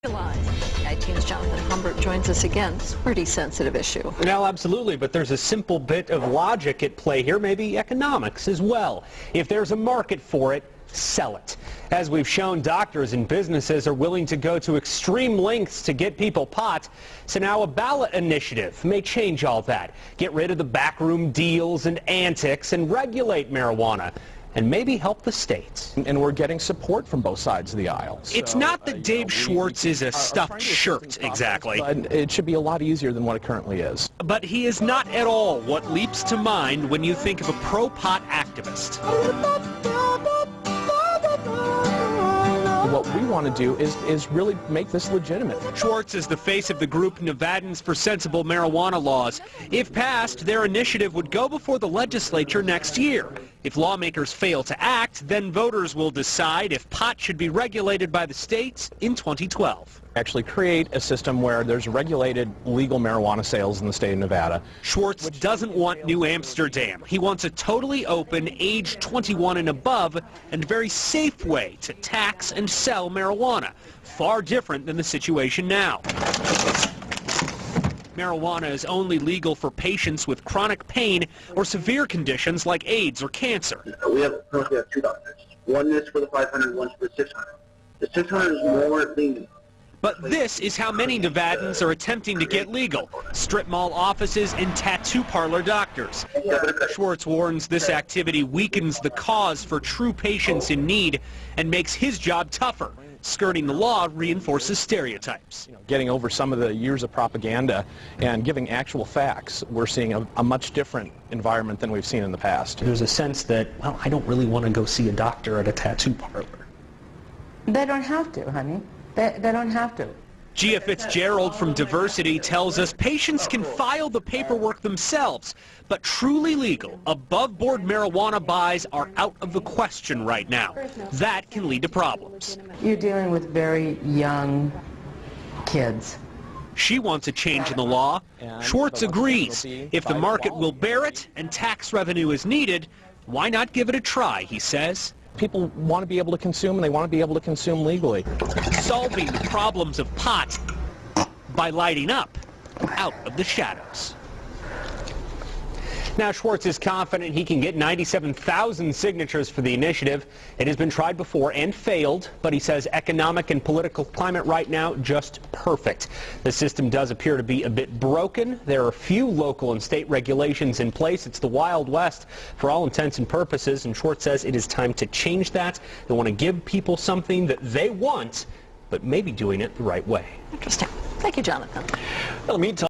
iTunes Jonathan Humbert joins us again. It's a pretty sensitive issue. No, absolutely, but there's a simple bit of logic at play here, maybe economics as well. If there's a market for it, sell it. As we've shown, doctors and businesses are willing to go to extreme lengths to get people pot. So now a ballot initiative may change all that. Get rid of the backroom deals and antics and regulate marijuana. And maybe help the states. And we're getting support from both sides of the aisle. It's not that Dave Schwartz is a stuffed shirt, exactly. But it should be a lot easier than what it currently is. But he is not at all what leaps to mind when you think of a pro-pot activist. What we want to do is really make this legitimate. Schwartz is the face of the group Nevadans for Sensible Marijuana Laws. If passed, their initiative would go before the legislature next year. If lawmakers fail to act, then voters will decide if pot should be regulated by the states in 2012. Actually create a system where there's regulated legal marijuana sales in the state of Nevada. Schwartz doesn't want New Amsterdam. He wants a totally open, age 21 and above, and very safe way to tax and sell marijuana. Far different than the situation now. Marijuana is only legal for patients with chronic pain or severe conditions like AIDS or cancer. We currently have two doctors. One is for the 500, one's for the 600. The 600 is more legal. But this is how many Nevadans are attempting to get legal: strip mall offices and tattoo parlor doctors. Schwartz warns this activity weakens the cause for true patients in need and makes his job tougher. Skirting the law reinforces stereotypes. Getting over some of the years of propaganda and giving actual facts, we're seeing a much different environment than we've seen in the past. There's a sense that, well, I don't really want to go see a doctor at a tattoo parlor. They don't have to, honey. They don't have to. Gia Fitzgerald from Diversity tells us patients can file the paperwork themselves, but truly legal, above-board marijuana buys are out of the question right now. That can lead to problems. You're dealing with very young kids. She wants a change in the law. Schwartz agrees. If the market will bear it and tax revenue is needed, why not give it a try, he says. People want to be able to consume, and they want to be able to consume legally. Solving the problems of pot by lighting up out of the shadows. Now, Schwartz is confident he can get 97,000 signatures for the initiative. It has been tried before and failed, but he says economic and political climate right now just perfect. The system does appear to be a bit broken. There are few local and state regulations in place. It's the Wild West for all intents and purposes, and Schwartz says it is time to change that. They want to give people something that they want, but maybe doing it the right way. Interesting. Thank you, Jonathan. Well, meantime.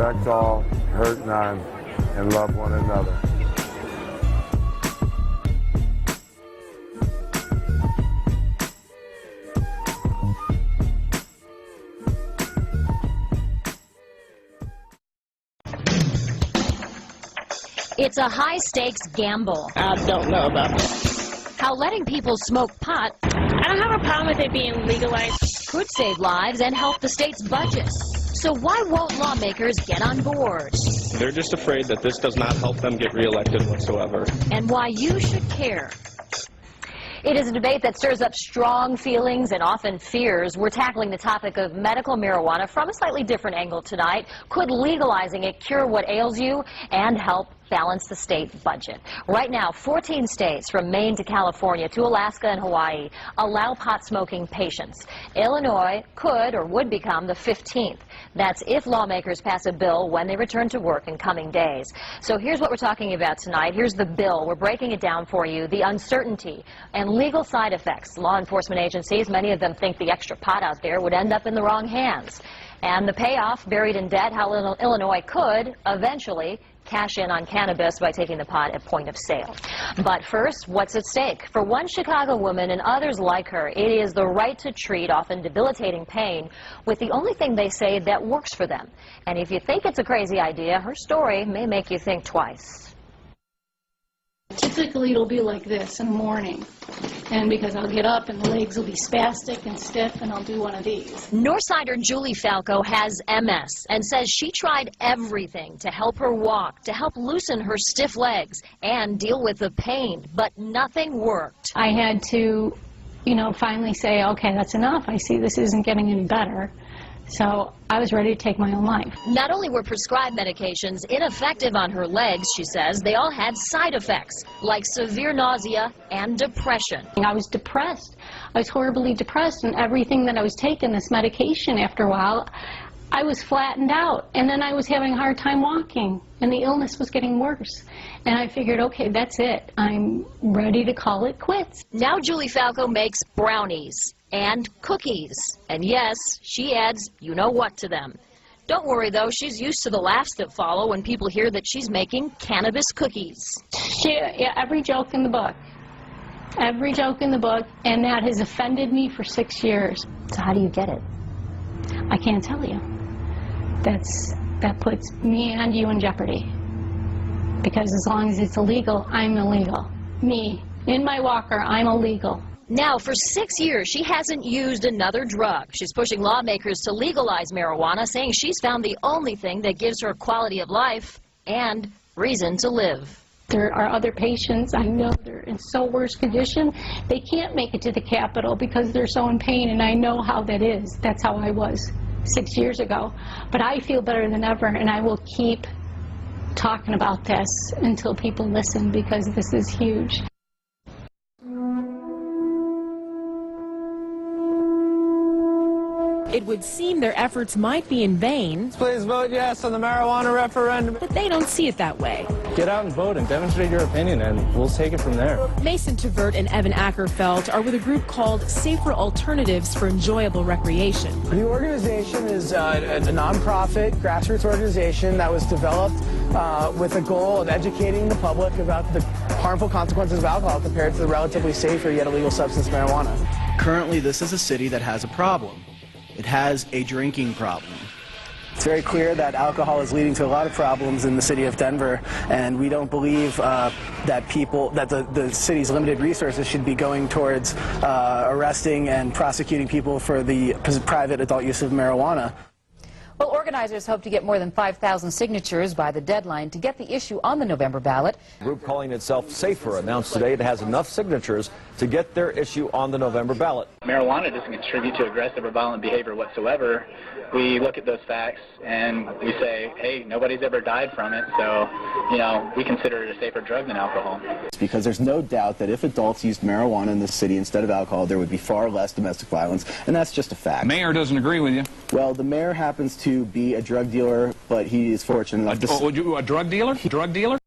Protect all, hurt none, and love one another. It's a high-stakes gamble. I don't know about that. How letting people smoke pot I don't have a problem with it being legalized. could save lives and help the state's budget. So why won't lawmakers get on board? They're just afraid that this does not help them get reelected whatsoever. And why you should care. It is a debate that stirs up strong feelings and often fears. We're tackling the topic of medical marijuana from a slightly different angle tonight. Could legalizing it cure what ails you and help balance the state budget? Right now, 14 states from Maine to California to Alaska and Hawaii allow pot smoking patients. Illinois could or would become the 15th. That's if lawmakers pass a bill when they return to work in coming days. So here's what we're talking about tonight. Here's the bill. We're breaking it down for you. The uncertainty and legal side effects. Law enforcement agencies, many of them think the extra pot out there would end up in the wrong hands. And the payoff, buried in debt, how Illinois could eventually cash in on cannabis by taking the pot at point of sale. But first, what's at stake? For one Chicago woman and others like her, it is the right to treat often debilitating pain with the only thing they say that works for them. And if you think it's a crazy idea, her story may make you think twice. Typically it'll be like this in the morning, and because I'll get up and the legs will be spastic and stiff, and I'll do one of these. Northsider Julie Falco has MS and says she tried everything to help her walk, to help loosen her stiff legs and deal with the pain, but nothing worked. I had to, finally say, okay, that's enough. I see this isn't getting any better. So I was ready to take my own life. Not only were prescribed medications ineffective on her legs, she says, they all had side effects, like severe nausea and depression. I was depressed. I was horribly depressed, and everything that I was taking, this medication, after a while, I was flattened out, and then I was having a hard time walking, and the illness was getting worse. And I figured, okay, that's it. I'm ready to call it quits. Now Julie Falco makes brownies and cookies. And yes, she adds you-know-what to them. Don't worry, though, she's used to the laughs that follow when people hear that she's making cannabis cookies. Every joke in the book. Every joke in the book, and that has offended me for 6 years. So how do you get it? I can't tell you. That puts me and you in jeopardy. Because as long as it's illegal, I'm illegal. Me, in my walker, I'm illegal. Now, for 6 years, she hasn't used another drug. She's pushing lawmakers to legalize marijuana, saying she's found the only thing that gives her quality of life and reason to live. There are other patients, I know they're in so worse condition, they can't make it to the Capitol because they're so in pain, and I know how that is. That's how I was 6 years ago. But I feel better than ever, and I will keep talking about this until people listen, because this is huge. It would seem their efforts might be in vain. Please vote yes on the marijuana referendum. But they don't see it that way. Get out and vote and demonstrate your opinion, and we'll take it from there. Mason Tavert and Evan Ackerfeld are with a group called Safer Alternatives for Enjoyable Recreation. The organization is a nonprofit grassroots organization that was developed with the goal of educating the public about the harmful consequences of alcohol compared to the relatively safer yet illegal substance marijuana. Currently, this is a city that has a problem. It has a drinking problem. It's very clear that alcohol is leading to a lot of problems in the city of Denver, and we don't believe that the city's limited resources should be going towards arresting and prosecuting people for the private adult use of marijuana. Well, organizers hope to get more than 5,000 signatures by the deadline to get the issue on the November ballot. The group calling itself Safer announced today it has enough signatures to get their issue on the November ballot. Marijuana doesn't contribute to aggressive or violent behavior whatsoever. We look at those facts and we say, hey, nobody's ever died from it, so, we consider it a safer drug than alcohol. It's because there's no doubt that if adults used marijuana in this city instead of alcohol, there would be far less domestic violence, and that's just a fact. Mayor doesn't agree with you. Well, the mayor happens to be a drug dealer, but he is fortunate enough to... a drug dealer? Drug dealer?